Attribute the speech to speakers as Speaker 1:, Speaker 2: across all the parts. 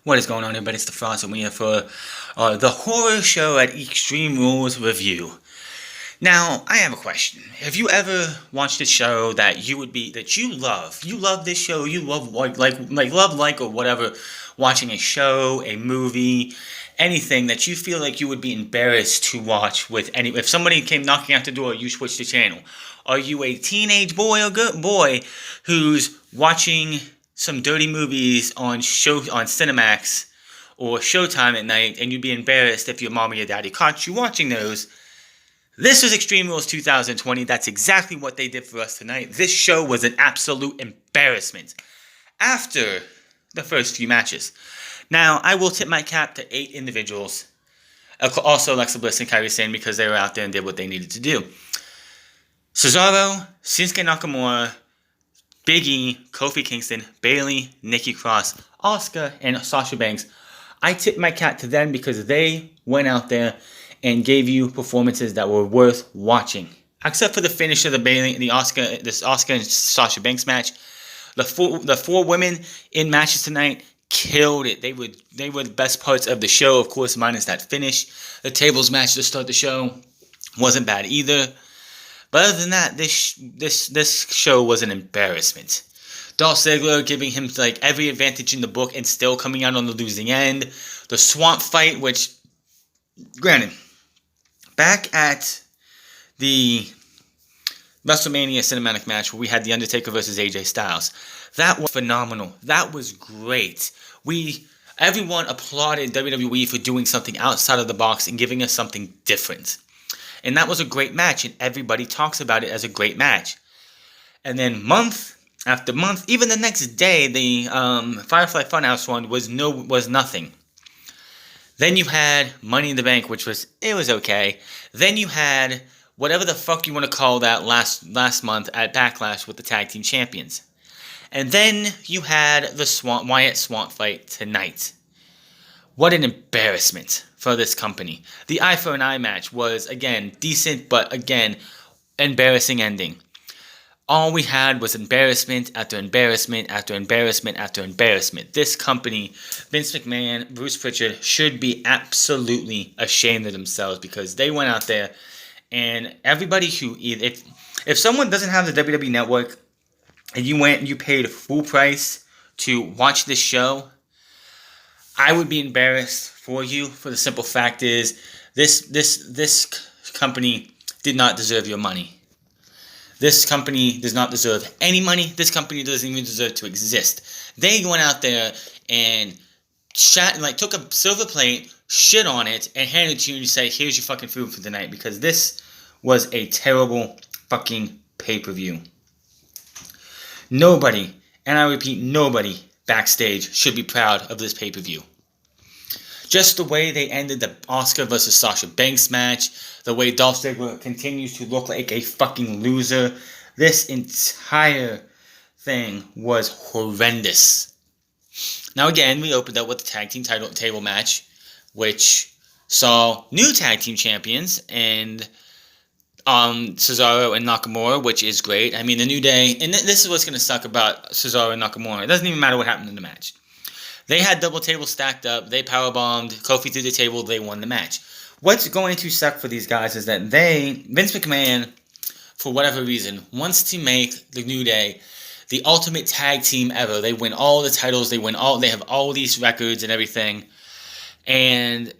Speaker 1: What is going on, everybody? It's the Frost, and we're here for the horror show at Extreme Rules Review. Now, I have a question. Have you ever watched a show that you love? You love this show. You love or whatever. Watching a show, a movie, anything that you feel like you would be embarrassed to watch with any. If somebody came knocking at the door, you switch the channel. Are you a teenage boy or boy who's watching some dirty movies on Cinemax or Showtime at night, and you'd be embarrassed if your mom or your daddy caught you watching those? This was Extreme Rules 2020. That's exactly what they did for us tonight. This show was an absolute embarrassment after the first few matches. Now, I will tip my cap to 8 individuals. Also, Alexa Bliss and Kairi Sane, because they were out there and did what they needed to do. Cesaro, Shinsuke Nakamura, Big E, Kofi Kingston, Bayley, Nikki Cross, Asuka, and Sasha Banks. I tip my cap to them because they went out there and gave you performances that were worth watching. Except for the finish of the Asuka and Sasha Banks match. The four women in matches tonight killed it. They were the best parts of the show, of course, minus that finish. The tables match to start the show wasn't bad either. But other than that, this show was an embarrassment. Dolph Ziggler giving him every advantage in the book and still coming out on the losing end. The swamp fight, which, granted, back at the WrestleMania cinematic match where we had The Undertaker versus AJ Styles, that was phenomenal. That was great. Everyone applauded WWE for doing something outside of the box and giving us something different. And that was a great match, and everybody talks about it as a great match. And then month after month, even the next day, the Firefly Funhouse one was nothing. Then you had Money in the Bank, which was okay. Then you had whatever the fuck you want to call that last month at Backlash with the Tag Team Champions. And then you had the Wyatt Swamp fight tonight. What an embarrassment for this company. The Eye for an Eye match was, again, decent, but again, embarrassing ending. All we had was embarrassment after embarrassment after embarrassment after embarrassment. This company, Vince McMahon, Bruce Pritchard, should be absolutely ashamed of themselves because they went out there and everybody who, if someone doesn't have the WWE Network and you went and you paid full price to watch this show, I would be embarrassed for you, for the simple fact is this company did not deserve your money. This company does not deserve any money. This company doesn't even deserve to exist. They went out there and took a silver plate, shit on it, and handed it to you and say, here's your fucking food for the night, because this was a terrible fucking pay-per-view. Nobody, and I repeat, nobody backstage should be proud of this pay-per-view. Just the way they ended the Asuka versus Sasha Banks match, the way Dolph Ziggler continues to look like a fucking loser, this entire thing was horrendous. Now again, we opened up with the tag team table match, which saw new tag team champions and Cesaro and Nakamura, which is great. I mean, the New Day, and this is what's going to suck about Cesaro and Nakamura. It doesn't even matter what happened in the match. They had double tables stacked up. They powerbombed Kofi through the table. They won the match. What's going to suck for these guys is that Vince McMahon, for whatever reason, wants to make the New Day the ultimate tag team ever. They win all the titles. They have all these records and everything. And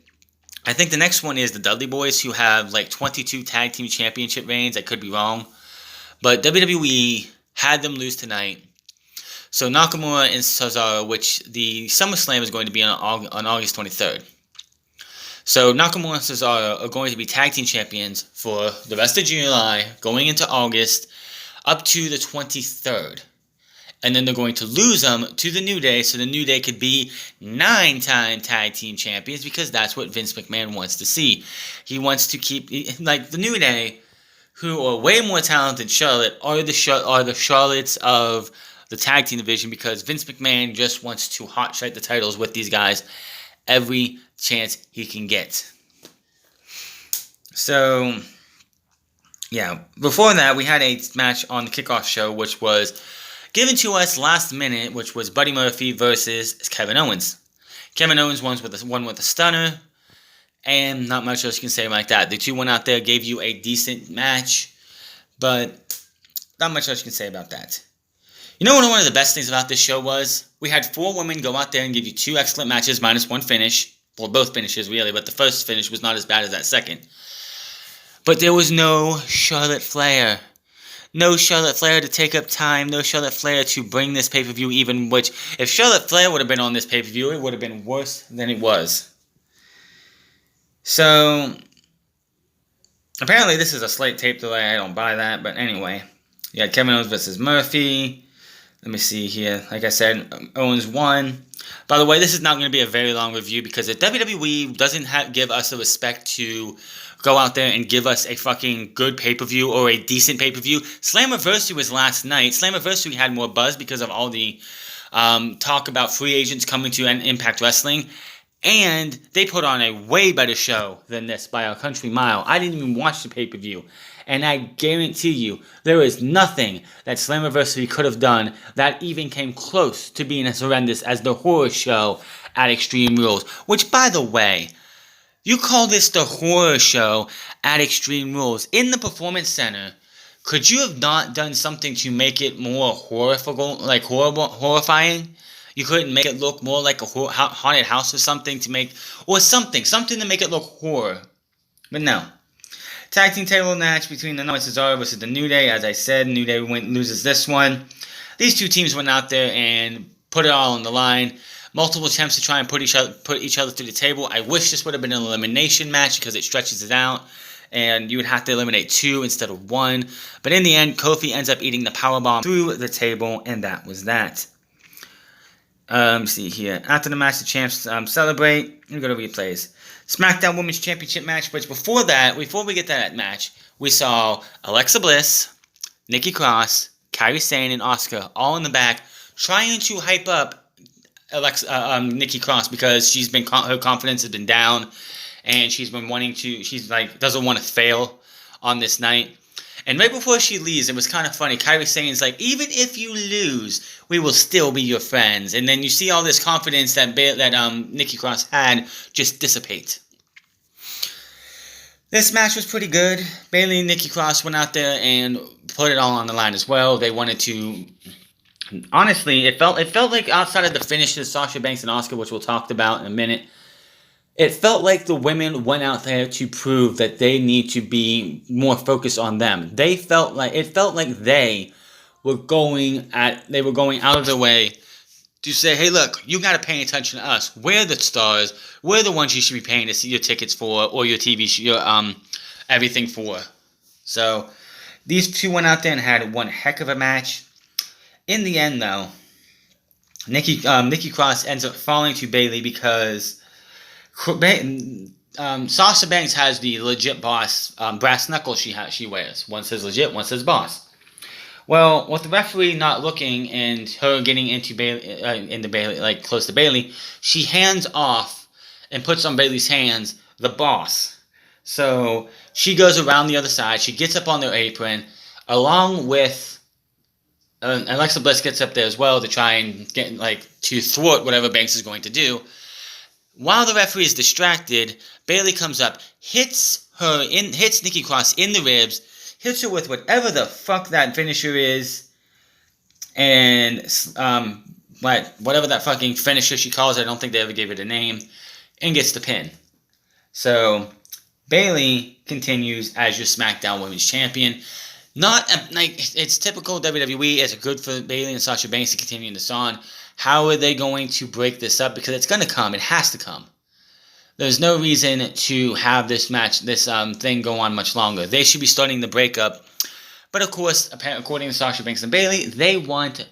Speaker 1: I think the next one is the Dudley Boys, who have 22 tag team championship reigns. I could be wrong. But WWE had them lose tonight. So Nakamura and Cesaro, which the SummerSlam is going to be on August 23rd. So Nakamura and Cesaro are going to be tag team champions for the rest of July, going into August, up to the 23rd. And then they're going to lose them to the New Day, so the New Day could be 9-time tag team champions, because that's what Vince McMahon wants to see. He wants to keep, the New Day, who are way more talented than Charlotte, are the Charlottes of the tag team division, because Vince McMahon just wants to hotshot the titles with these guys every chance he can get. So, yeah. Before that, we had a match on the kickoff show, which was given to us last minute, which was Buddy Murphy versus Kevin Owens. Kevin Owens won with a stunner. And not much else you can say like that. The two went out there, gave you a decent match. But not much else you can say about that. You know what one of the best things about this show was? We had 4 women go out there and give you 2 excellent matches minus 1 finish. Well, both finishes really, but the first finish was not as bad as that second. But there was no Charlotte Flair. No Charlotte Flair to take up time. No Charlotte Flair to bring this pay-per-view even, which, if Charlotte Flair would have been on this pay-per-view, it would have been worse than it was. So, apparently this is a slight tape delay. I don't buy that, but anyway. You had Kevin Owens versus Murphy. Let me see here. Like I said, Owens won. By the way, this is not going to be a very long review because the WWE doesn't give us the respect to go out there and give us a fucking good pay-per-view or a decent pay-per-view. Slammiversary was last night. Slammiversary had more buzz because of all the talk about free agents coming to Impact Wrestling. And they put on a way better show than this by a country mile. I didn't even watch the pay-per-view. And I guarantee you, there is nothing that Slammiversary could have done that even came close to being as horrendous as the horror show at Extreme Rules. Which, by the way, you call this the horror show at Extreme Rules. In the Performance Center, could you have not done something to make it more horrifying? You couldn't make it look more like a haunted house or something to make to make it look horror. But no. Tag team table match between the Owens Cesaro versus the New Day. As I said, New Day loses this one. These two teams went out there and put it all on the line. Multiple attempts to try and put each other through the table. I wish this would have been an elimination match because it stretches it out. And you would have to eliminate 2 instead of 1. But in the end, Kofi ends up eating the powerbomb through the table. And that was that. See here. After the match, the champs celebrate. We go to replays. SmackDown Women's Championship match. But before we get to that match, we saw Alexa Bliss, Nikki Cross, Kairi Sane, and Asuka all in the back trying to hype up Nikki Cross because her confidence has been down, and she's doesn't want to fail on this night. And right before she leaves, it was kind of funny. Kairi Sane's like, even if you lose, we will still be your friends. And then you see all this confidence that Nikki Cross had just dissipate. This match was pretty good. Bayley and Nikki Cross went out there and put it all on the line as well. They wanted to... Honestly, it felt like outside of the finishes, Sasha Banks and Asuka, which we'll talk about in a minute, it felt like the women went out there to prove that they need to be more focused on them. It felt like they were going out of their way to say, hey, look, you got to pay attention to us. We're the stars. We're the ones you should be paying to see your tickets for or your TV everything for. So these two went out there and had one heck of a match. In the end, though, Nikki Cross ends up falling to Bayley because Sasha Banks has the legit boss brass knuckles she wears. One says legit, one says boss. Well, with the referee not looking and her getting into Bayley, close to Bayley, she hands off and puts on Bayley's hands the boss. So she goes around the other side. She gets up on their apron, along with Alexa Bliss gets up there as well to try and get to thwart whatever Banks is going to do. While the referee is distracted, Bayley comes up, hits Nikki Cross in the ribs, hits her with whatever the fuck that finisher is, and whatever that fucking finisher she calls it, I don't think they ever gave it a name, and gets the pin. So Bayley continues as your SmackDown Women's Champion. It's typical WWE. It's good for Bayley and Sasha Banks to continue this on. How are they going to break this up? Because it's going to come. It has to come. There's no reason to have this thing go on much longer. They should be starting the breakup. But of course, according to Sasha Banks and Bayley, they want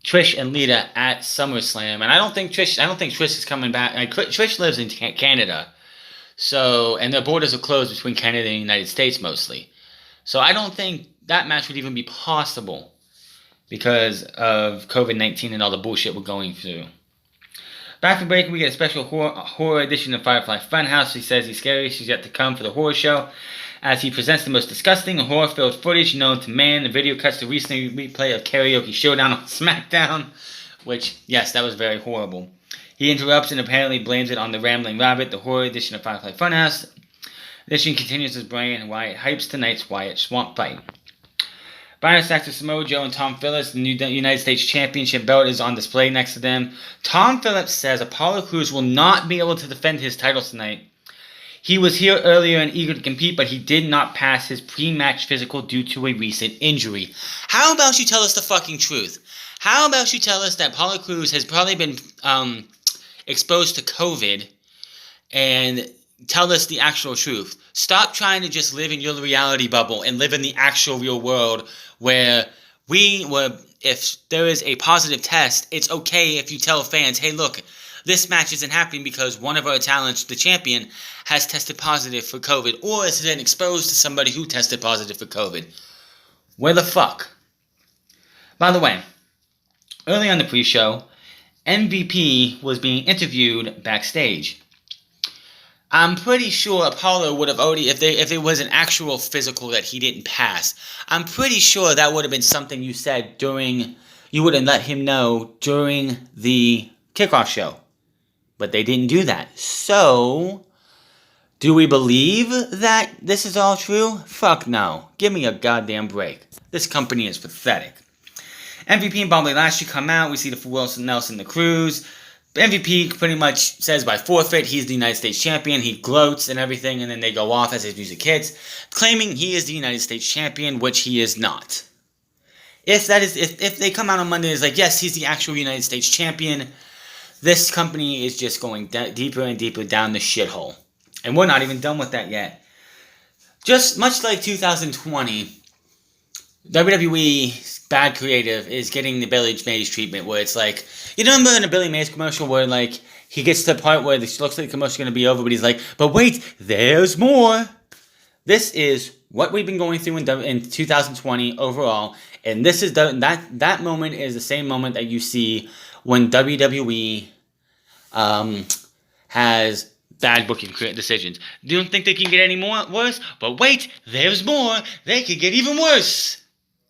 Speaker 1: Trish and Lita at SummerSlam. And I don't think Trish is coming back. Trish lives in Canada. And their borders are closed between Canada and the United States mostly. So I don't think that match would even be possible because of COVID-19 and all the bullshit we're going through. Back from break, we get a special horror edition of Firefly Funhouse. He says he's scary. She's yet to come for the horror show as he presents the most disgusting and horror-filled footage known to man. The video cuts to recent replay of Karaoke Showdown on SmackDown, which, yes, that was very horrible. He interrupts and apparently blames it on the Rambling Rabbit, the horror edition of Firefly Funhouse. Edition continues as Brian and Wyatt hypes tonight's Wyatt Swamp fight. Brian stacks to Samoa Joe and Tom Phillips. The new United States Championship belt is on display next to them. Tom Phillips says Apollo Crews will not be able to defend his title tonight. He was here earlier and eager to compete, but he did not pass his pre-match physical due to a recent injury. How about you tell us the fucking truth? How about you tell us that Apollo Crews has probably been exposed to COVID and tell us the actual truth. Stop trying to just live in your reality bubble and live in the actual real world where if there is a positive test, it's okay if you tell fans, hey, look, this match isn't happening because one of our talents, the champion, has tested positive for COVID or has been exposed to somebody who tested positive for COVID. Where the fuck? By the way, early on the pre-show, MVP was being interviewed backstage. I'm pretty sure Apollo would have already, if it was an actual physical that he didn't pass, I'm pretty sure that would have been something you said you would have let him know during the kickoff show. But they didn't do that. So, do we believe that this is all true? Fuck no. Give me a goddamn break. This company is pathetic. MVP and Bobby Lashley come out. We see the Wilson Nelson, the Cruz. MVP pretty much says by forfeit he's the United States champion. He gloats and everything, and then they go off as his music hits, claiming he is the United States champion, which he is not. If they come out on Monday and is like, yes, he's the actual United States champion, this company is just going deeper and deeper down the shithole. And we're not even done with that yet. Just much like 2020, WWE bad creative is getting the Billy Mays treatment where it's like, you remember in a Billy Mays commercial where like he gets to the part where it looks like the commercial's going to be over, but he's like, but wait, there's more. This is what we've been going through in 2020 overall, and this is that moment is the same moment that you see when WWE has bad booking decisions. You don't think they can get any worse? But wait, there's more. They could get even worse.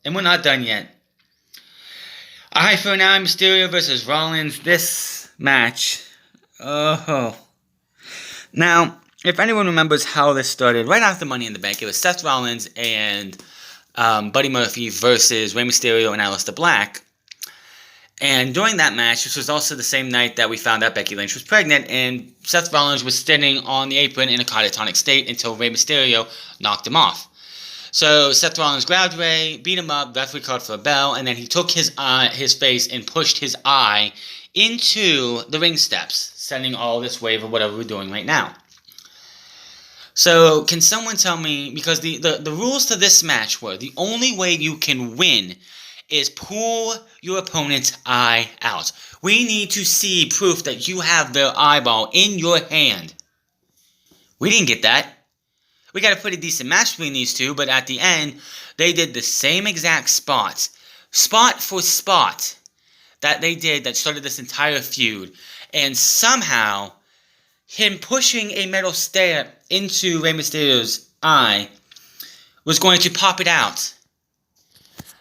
Speaker 1: And we're not done yet. Alright, for now, Mysterio versus Rollins. This match. Oh. Now, if anyone remembers how this started, right after Money in the Bank, it was Seth Rollins and Buddy Murphy versus Rey Mysterio and Aleister Black. And during that match, this was also the same night that we found out Becky Lynch was pregnant, and Seth Rollins was standing on the apron in a catatonic state until Rey Mysterio knocked him off. So Seth Rollins grabbed Rey, beat him up, referee called for a bell, and then he took his face and pushed his eye into the ring steps, sending all this wave of whatever we're doing right now. So can someone tell me, because the rules to this match were, the only way you can win is pull your opponent's eye out. We need to see proof that you have their eyeball in your hand. We didn't get that. We got a pretty decent match between these two, but at the end, they did the same exact spot for spot, that they did that started this entire feud. And somehow, him pushing a metal stair into Rey Mysterio's eye was going to pop it out.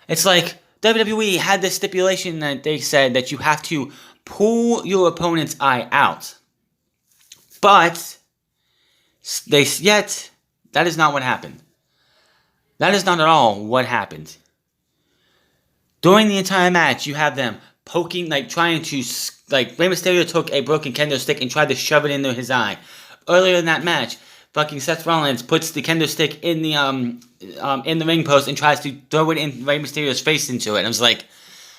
Speaker 1: It's like WWE had this stipulation that they said that you have to pull your opponent's eye out. But that is not what happened. That is not at all what happened. During the entire match, you have them poking, trying to, Rey Mysterio took a broken kendo stick and tried to shove it into his eye. Earlier in that match, fucking Seth Rollins puts the kendo stick in the ring post and tries to throw it in Rey Mysterio's face into it. And I was like,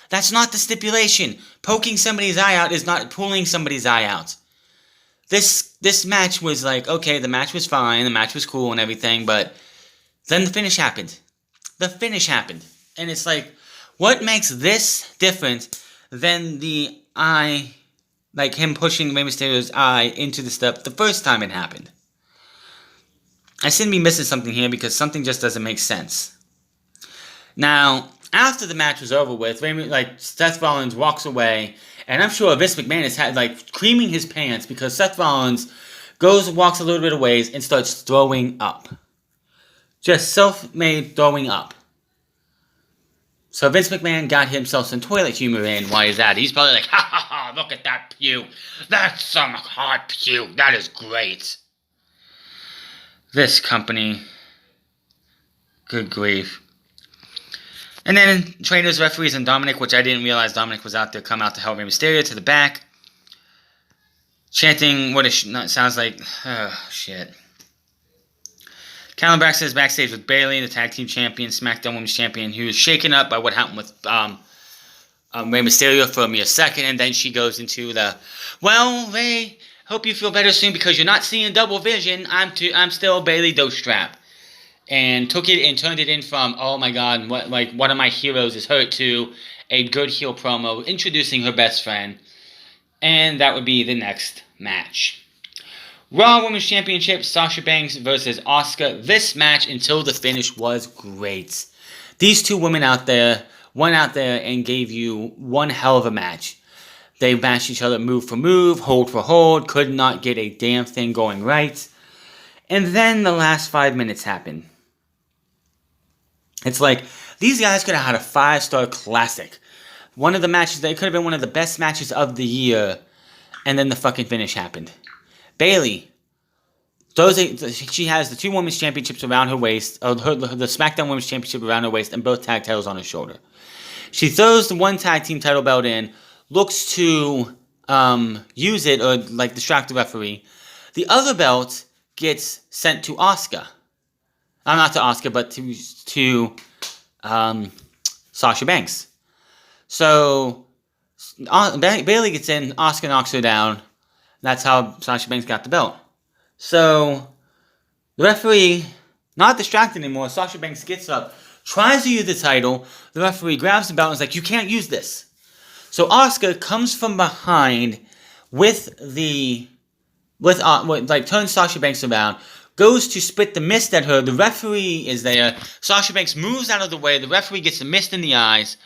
Speaker 1: that's not the stipulation. Poking somebody's eye out is not pulling somebody's eye out. This match was like, okay, the match was fine, the match was cool and everything, but then the finish happened. And it's like, what makes this different than the eye, him pushing Rey Mysterio's eye into the step the first time it happened? I seem to be missing something here because something just doesn't make sense. Now, after the match was over with, Seth Rollins walks away, and I'm sure Vince McMahon is creaming his pants because Seth Rollins walks a little bit of ways and starts throwing up. Just self-made throwing up. So Vince McMahon got himself some toilet humor in while he's at it. He's probably like, ha ha ha, look at that pew. That's some hot pew. That is great. This company. Good grief. And then trainers, referees, and Dominic, which I didn't realize Dominic was out there, come out to help Rey Mysterio to the back. Chanting what it sounds like. Oh, shit. Callum Braxton is backstage with Bayley, the tag team champion, SmackDown Women's Champion, who is shaken up by what happened with Rey Mysterio for a mere second, and then she goes into the, well, Rey, hope you feel better soon because you're not seeing double vision. I'm still Bayley Dostrap, and took it and turned it in from, oh my god, one of my heroes is hurt, to a good heel promo introducing her best friend, and that would be the next match. Raw Women's Championship, Sasha Banks versus Asuka. This match until the finish was great. These two women went out there and gave you one hell of a match. They matched each other move for move, hold for hold, could not get a damn thing going right. And then the last 5 minutes happened. It's like, these guys could have had a 5-star classic. One of the matches, they could have been one of the best matches of the year, and then the fucking finish happened. Bayley, she has the 2 women's championships around her waist, the SmackDown Women's Championship around her waist, and both tag titles on her shoulder. She throws the one tag team title belt in, looks to use it or like distract the referee. The other belt gets sent to Asuka. Not to Asuka, but to Sasha Banks. So Bayley gets in, Asuka knocks her down. That's how Sasha Banks got the belt. So, the referee, not distracted anymore, Sasha Banks gets up, tries to use the title, the referee grabs the belt and is like, you can't use this. So Asuka comes from behind turns Sasha Banks around, goes to spit the mist at her, the referee is there, Sasha Banks moves out of the way, the referee gets the mist in the eyes,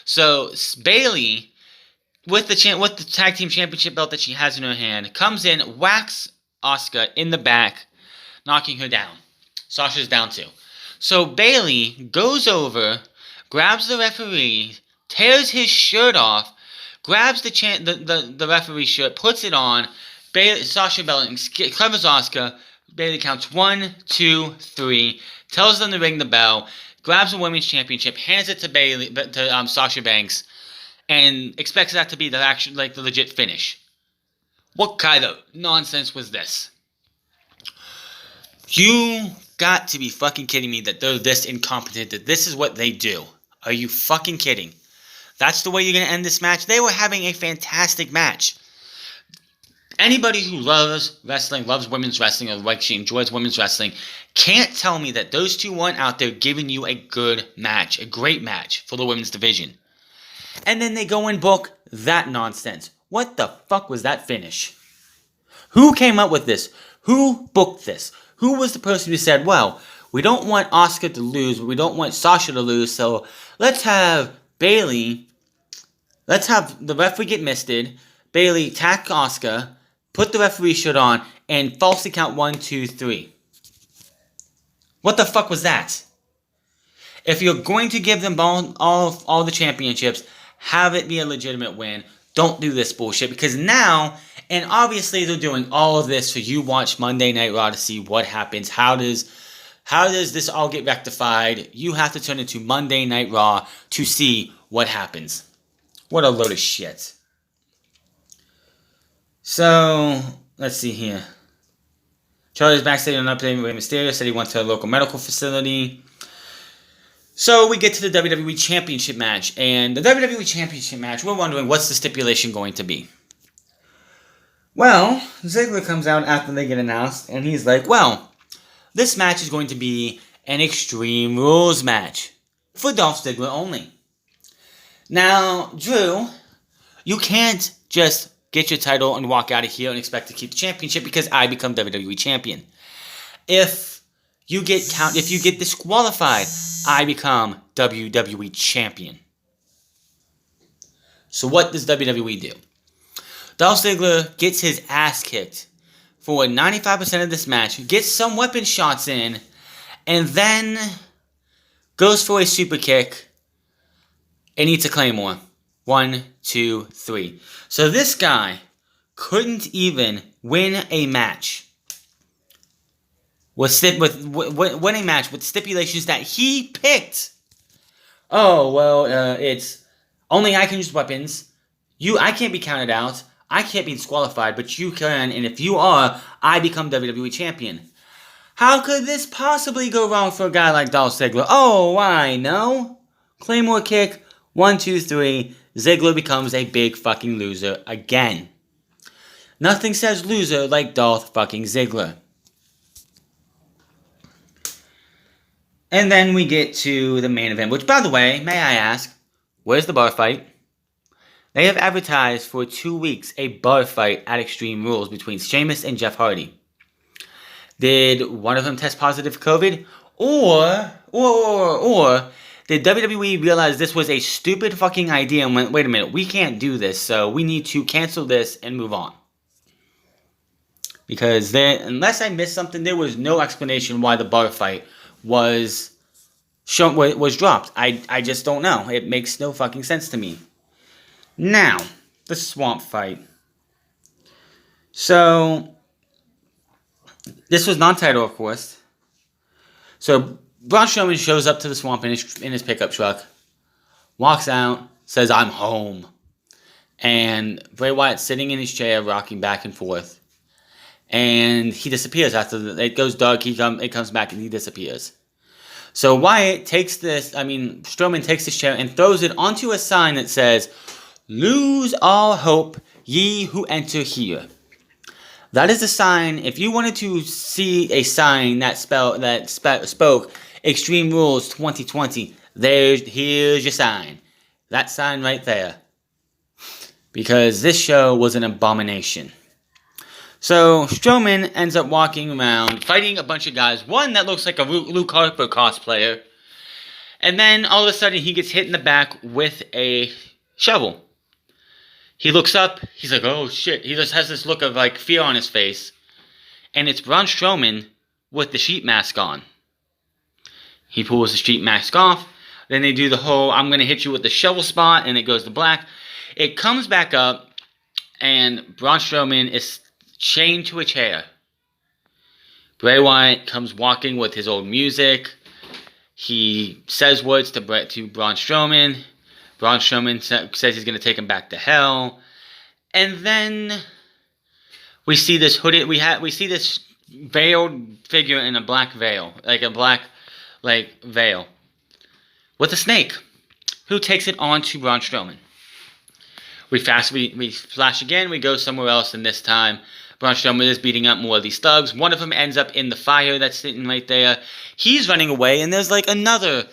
Speaker 1: so Bayley, with the tag team championship belt that she has in her hand, comes in, whacks Asuka in the back, knocking her down. Sasha's down too. So Bayley goes over, grabs the referee, tears his shirt off, grabs the referee's shirt, puts it on. Sasha covers Asuka. Bayley counts 1, 2, 3, tells them to ring the bell, grabs the women's championship, hands it to Sasha Banks, and expects that to be the legit finish. What kind of nonsense was this? You got to be fucking kidding me that they're this incompetent, that this is what they do. Are you fucking kidding? That's the way you're going to end this match? They were having a fantastic match. Anybody who loves wrestling, loves women's wrestling, or like she enjoys women's wrestling, can't tell me that those two weren't out there giving you a good match, a great match for the women's division. And then they go and book that nonsense. What the fuck was that finish? Who came up with this? Who booked this? Who was the person who said, well, we don't want Asuka to lose, but we don't want Sasha to lose, so let's have Bayley, let's have the referee get misted, Bayley attack Asuka, put the referee shirt on, and falsely count 1, 2, 3. What the fuck was that? If you're going to give them all the championships, have it be a legitimate win. Don't do this bullshit, because now, and obviously they're doing all of this so you watch Monday Night Raw to see what happens. How does this all get rectified? You have to turn into Monday Night Raw to see what happens. What a load of shit. So, let's see here. Charlie's backstage on an update with Rey Mysterio, said he went to a local medical facility. So we get to the WWE Championship match, and the WWE Championship match, we're wondering what's the stipulation going to be. Well, Ziggler comes out after they get announced, and he's like, well, this match is going to be an Extreme Rules match for Dolph Ziggler only. Now, Drew, you can't just get your title and walk out of here and expect to keep the championship because I become WWE Champion. If you get disqualified, I become WWE Champion. So what does WWE do? Dolph Ziggler gets his ass kicked for 95% of this match, gets some weapon shots in, and then goes for a super kick, It needs a Claymore. 1, 2, 3. So this guy couldn't even win a match. Win a match with stipulations that he picked. Oh, well, it's only I can use weapons. I can't be counted out. I can't be disqualified, but you can, and if you are, I become WWE Champion. How could this possibly go wrong for a guy like Dolph Ziggler? Oh, I know. Claymore kick, 1, 2, 3. Ziggler becomes a big fucking loser again. Nothing says loser like Dolph fucking Ziggler. And then we get to the main event, which, by the way, may I ask, where's the bar fight? They have advertised for 2 weeks a bar fight at Extreme Rules between Sheamus and Jeff Hardy. Did one of them test positive for COVID? Or did WWE realize this was a stupid fucking idea and went, wait a minute, we can't do this, so we need to cancel this and move on? Because unless I missed something, there was no explanation why the bar fight was dropped. I just don't know. It makes no fucking sense to me. Now, the swamp fight. So, this was non-title, of course. So, Braun Strowman shows up to the swamp in his pickup truck, walks out, says, "I'm home." And Bray Wyatt's sitting in his chair, rocking back and forth. And he disappears after it goes dark. It comes back and he disappears. So Strowman takes his chair and throws it onto a sign that says, "Lose all hope, ye who enter here." That is a sign. If you wanted to see a sign that spoke Extreme Rules 2020, here's your sign. That sign right there. Because this show was an abomination. So Strowman ends up walking around, fighting a bunch of guys. One that looks like a Luke Harper cosplayer. And then all of a sudden he gets hit in the back with a shovel. He looks up, he's like, oh shit. He just has this look of like fear on his face. And it's Braun Strowman with the sheep mask on. He pulls the sheep mask off. Then they do the whole, I'm going to hit you with the shovel spot, and it goes to black. It comes back up, and Braun Strowman is chained to a chair. Bray Wyatt comes walking with his old music. He says words to Braun Strowman. Braun Strowman says he's going to take him back to hell. And then we see this hooded. We see this veiled figure in a black veil, like a black veil, with a snake, who takes it on to Braun Strowman. We flash again. We go somewhere else, and this time Braun Strowman is beating up more of these thugs. One of them ends up in the fire that's sitting right there. He's running away, and there's like another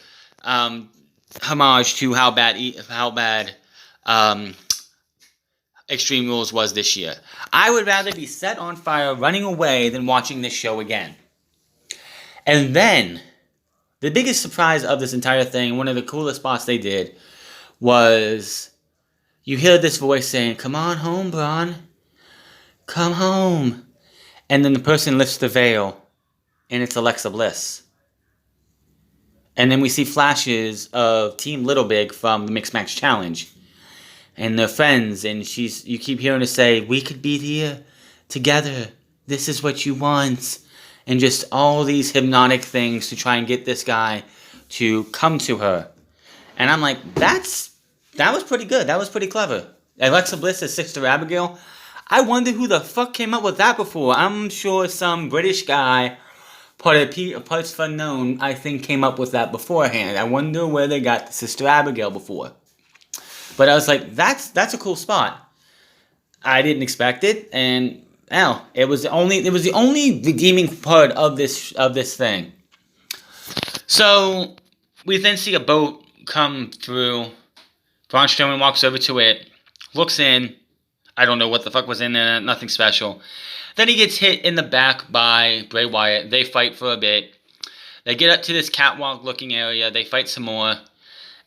Speaker 1: homage to how bad Extreme Rules was this year. I would rather be set on fire running away than watching this show again. And then, the biggest surprise of this entire thing, one of the coolest spots they did, was you hear this voice saying, "Come on home, Braun. Come home." And then the person lifts the veil, and it's Alexa Bliss. And then we see flashes of Team Little Big from the Mixed Match Challenge. And they're friends, and you keep hearing her say, "We could be here together. This is what you want." And just all these hypnotic things to try and get this guy to come to her. And I'm like, that was pretty good. That was pretty clever. Alexa Bliss' sister Abigail. I wonder who the fuck came up with that before. I'm sure some British guy, parts unknown, I think came up with that beforehand. I wonder where they got the sister Abigail before. But I was like, that's a cool spot. I didn't expect it, and it was the only redeeming part of this thing. So we then see a boat come through. Braun Strowman walks over to it, looks in. I don't know what the fuck was in there, nothing special. Then he gets hit in the back by Bray Wyatt. They fight for a bit. They get up to this catwalk-looking area. They fight some more.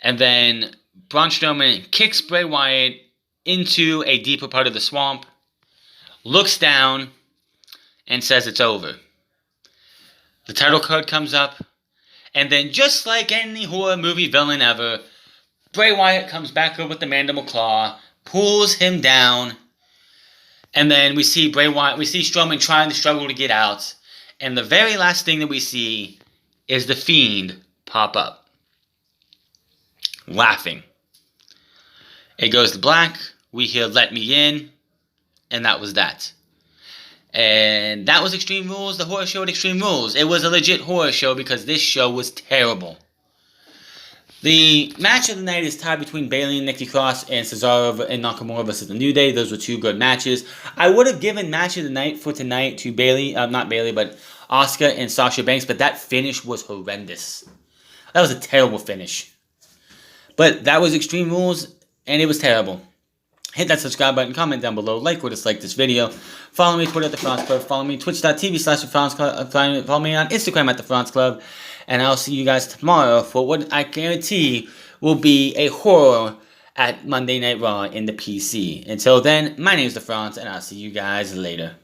Speaker 1: And then Braun Strowman kicks Bray Wyatt into a deeper part of the swamp, looks down, and says it's over. The title card comes up, and then just like any horror movie villain ever, Bray Wyatt comes back up with the mandible claw, pulls him down, and then we see Strowman trying to struggle to get out, and the very last thing that we see is the Fiend pop up, laughing. It goes to black, we hear "Let Me In," and that was that. And that was Extreme Rules, the horror show at Extreme Rules. It was a legit horror show because this show was terrible. The match of the night is tied between Bayley and Nikki Cross and Cesaro and Nakamura versus the New Day. Those were two good matches. I would have given match of the night for tonight to Asuka and Sasha Banks, but that finish was horrendous. That was a terrible finish. But that was Extreme Rules, and it was terrible. Hit that subscribe button, comment down below, like or dislike this video. Follow me on Twitter at The France Club. Follow me on twitch.tv/The France Club. Follow me on Instagram at The France Club. And I'll see you guys tomorrow for what I guarantee will be a horror at Monday Night Raw in the PC. Until then, my name is The France, and I'll see you guys later.